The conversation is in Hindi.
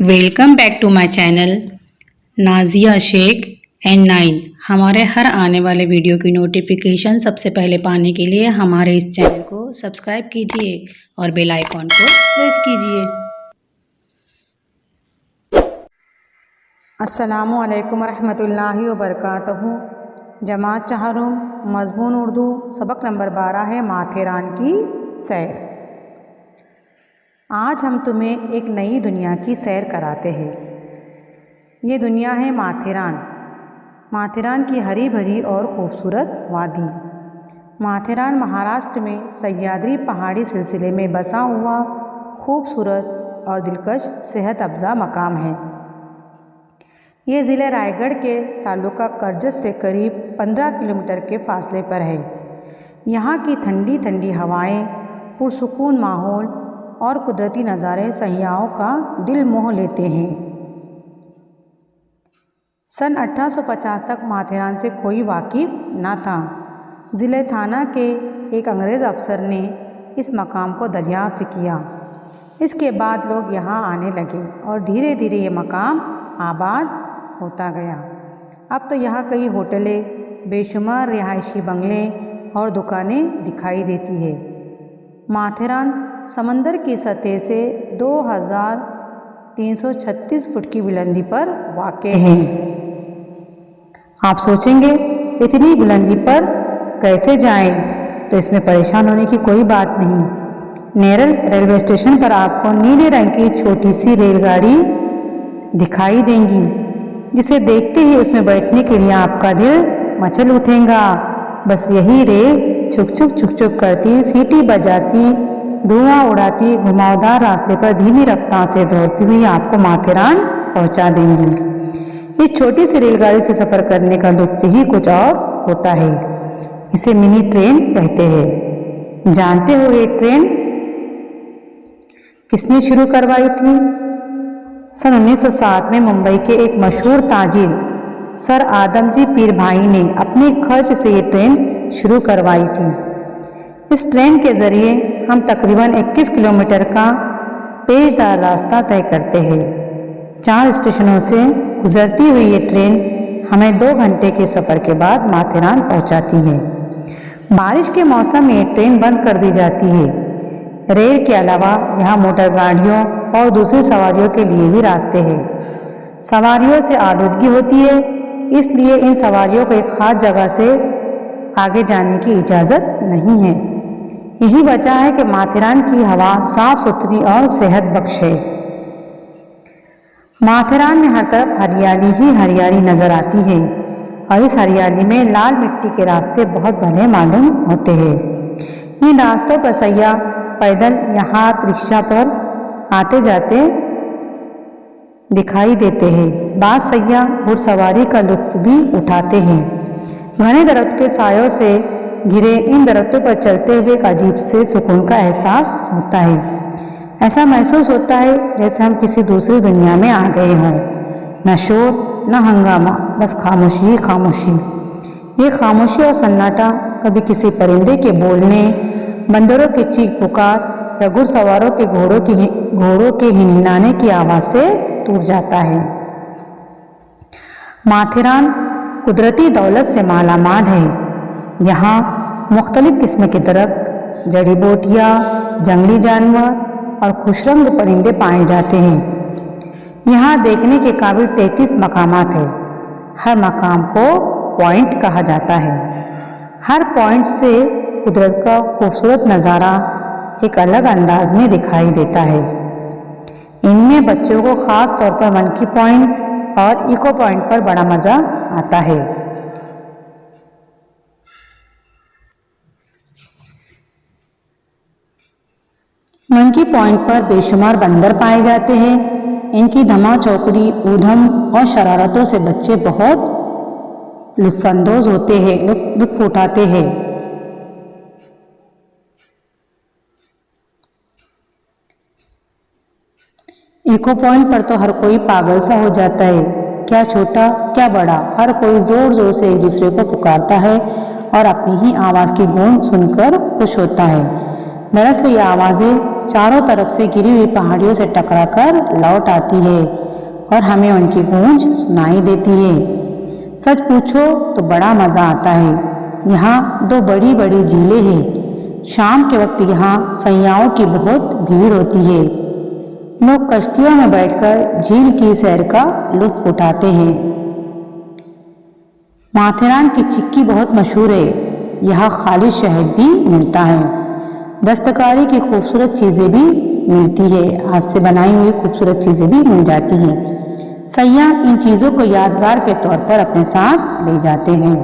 Welcome back to my channel Nazia Shaikh and 9। हमारे हर आने वाले वीडियो की नोटिफिकेशन सबसे पहले पाने के लिए हमारे इस चैनल को सब्सक्राइब कीजिए और बेल आइकॉन को प्रेस कीजिए। अस्सलामु अलैकुम रहमतुल्लाहि व बरकातहू। जमात चाहरुम मज़मून उर्दू सबक नंबर 12 है माथेरान की सैर। आज हम तुम्हें एक नई दुनिया की सैर कराते हैं। ये दुनिया है माथेरान। माथेरान की हरी भरी और ख़ूबसूरत वादी। माथेरान महाराष्ट्र में सह्याद्री पहाड़ी सिलसिले में बसा हुआ खूबसूरत और दिलकश सेहत अफ़ज़ा मकाम है। ये ज़िले रायगढ़ के तालुका करजत से करीब 15 किलोमीटर के फासले पर है। यहाँ की ठंडी ठंडी हवाएं, पुरसुकून माहौल और कुदरती नज़ारे सयाहों का दिल मोह लेते हैं। सन 1850 तक माथेरान से कोई वाकिफ़ न था। ज़िले थाना के एक अंग्रेज़ अफसर ने इस मकाम को दरियाफ्त किया। इसके बाद लोग यहाँ आने लगे और धीरे धीरे ये मकाम आबाद होता गया। अब तो यहाँ कई होटलें, बेशुमार रिहायशी बंगले और दुकानें दिखाई देती है। माथेरान समंदर की सतह से 2336 फुट की बुलंदी पर वाक़ है। आप सोचेंगे इतनी बुलंदी पर कैसे जाएं? तो इसमें परेशान होने की कोई बात नहीं। नेरल रेलवे स्टेशन पर आपको नीले रंग की छोटी सी रेलगाड़ी दिखाई देंगी, जिसे देखते ही उसमें बैठने के लिए आपका दिल मचल उठेगा। बस यही रेल छुक छुक करती, सीटी बजाती, धुआं उड़ाती, घुमावदार रास्ते पर धीमी रफ्तार से दौड़ती हुई आपको माथेरान पहुंचा देंगी। इस छोटी सी रेलगाड़ी से सफ़र करने का लुत्फ़ ही कुछ और होता है। इसे मिनी ट्रेन कहते हैं। जानते हो ये ट्रेन किसने शुरू करवाई थी? सन 1907 में मुंबई के एक मशहूर ताजिर सर आदमजी पीर भाई ने अपने खर्च से ये ट्रेन शुरू करवाई थी। इस ट्रेन के ज़रिए हम तकरीबन 21 किलोमीटर का पेचदार रास्ता तय करते हैं। 4 स्टेशनों से गुजरती हुई ये ट्रेन हमें 2 घंटे के सफ़र के बाद माथेरान पहुंचाती है। बारिश के मौसम में ये ट्रेन बंद कर दी जाती है। रेल के अलावा यहाँ मोटर गाड़ियों और दूसरी सवारियों के लिए भी रास्ते हैं। सवारियों से आलूदगी होती है, इसलिए इन सवारियों को एक ख़ास जगह से आगे जाने की इजाज़त नहीं है। यही वजह है कि माथेरान की हवा साफ़ सुथरी और सेहत बख्श है। माथेरान में हर तरफ हरियाली ही हरियाली नज़र आती है और इस हरियाली में लाल मिट्टी के रास्ते बहुत भले मालूम होते हैं। इन रास्तों पर सैयाह पैदल या हाथ रिक्शा पर आते जाते दिखाई देते हैं। बाद सैयाह घुड़सवारी का लुत्फ़ भी उठाते हैं। घने दरख्त के सायों से घिरे इन दरख्तों पर चलते हुए एक अजीब से सुकून का एहसास होता है। ऐसा महसूस होता है जैसे हम किसी दूसरी दुनिया में आ गए हों। न शोर न हंगामा, बस खामोशी ही खामोशी। ये खामोशी और सन्नाटा कभी किसी परिंदे के बोलने, बंदरों की चीख पुकार या घुड़सवारों के घोड़ों के हिनहिनाने की आवाज़ से टूट जाता है। माथेरान कुदरती दौलत से मालामाल है। यहाँ मुख्तलिफ़ किस्म के दरख्त, जड़ी बूटियाँ, जंगली जानवर और खुशरंग परिंदे पाए जाते हैं। यहाँ देखने के काबिल 33 मकामात हैं। हर मकाम को पॉइंट कहा जाता है। हर पॉइंट से कुदरत का खूबसूरत नज़ारा एक अलग अंदाज में दिखाई देता है। इनमें बच्चों को ख़ास तौर पर मंकी पॉइंट और इको पॉइंट पर बड़ा मज़ा आता है। मंकी पॉइंट पर बेशुमार बंदर पाए जाते हैं। इनकी धमा चौकड़ी, ऊधम और शरारतों से बच्चे बहुत लुत्फ़अंदोज़ होते हैं, लुत्फ़ उठाते हैं। इको पॉइंट पर तो हर कोई पागल सा हो जाता है। क्या छोटा क्या बड़ा, हर कोई ज़ोर ज़ोर से एक दूसरे को पुकारता है और अपनी ही आवाज़ की गूंज सुनकर खुश होता है। दरअसल ये आवाज़ें चारों तरफ से गिरी हुई पहाड़ियों से टकराकर लौट आती है और हमें उनकी गूंज सुनाई देती है। सच पूछो तो बड़ा मज़ा आता है। यहाँ दो बड़ी बड़ी झीलें हैं। शाम के वक्त यहाँ सैयाओं की बहुत भीड़ होती है। लोग कश्तियों में बैठकर झील की सैर का लुत्फ उठाते हैं। माथेरान की चिक्की बहुत मशहूर है। यहाँ खालिश शहद भी मिलता है। दस्तकारी की खूबसूरत चीज़ें भी मिलती है। हाथ से बनाई हुई खूबसूरत चीज़ें भी मिल जाती हैं। सैयाह इन चीज़ों को यादगार के तौर पर अपने साथ ले जाते हैं।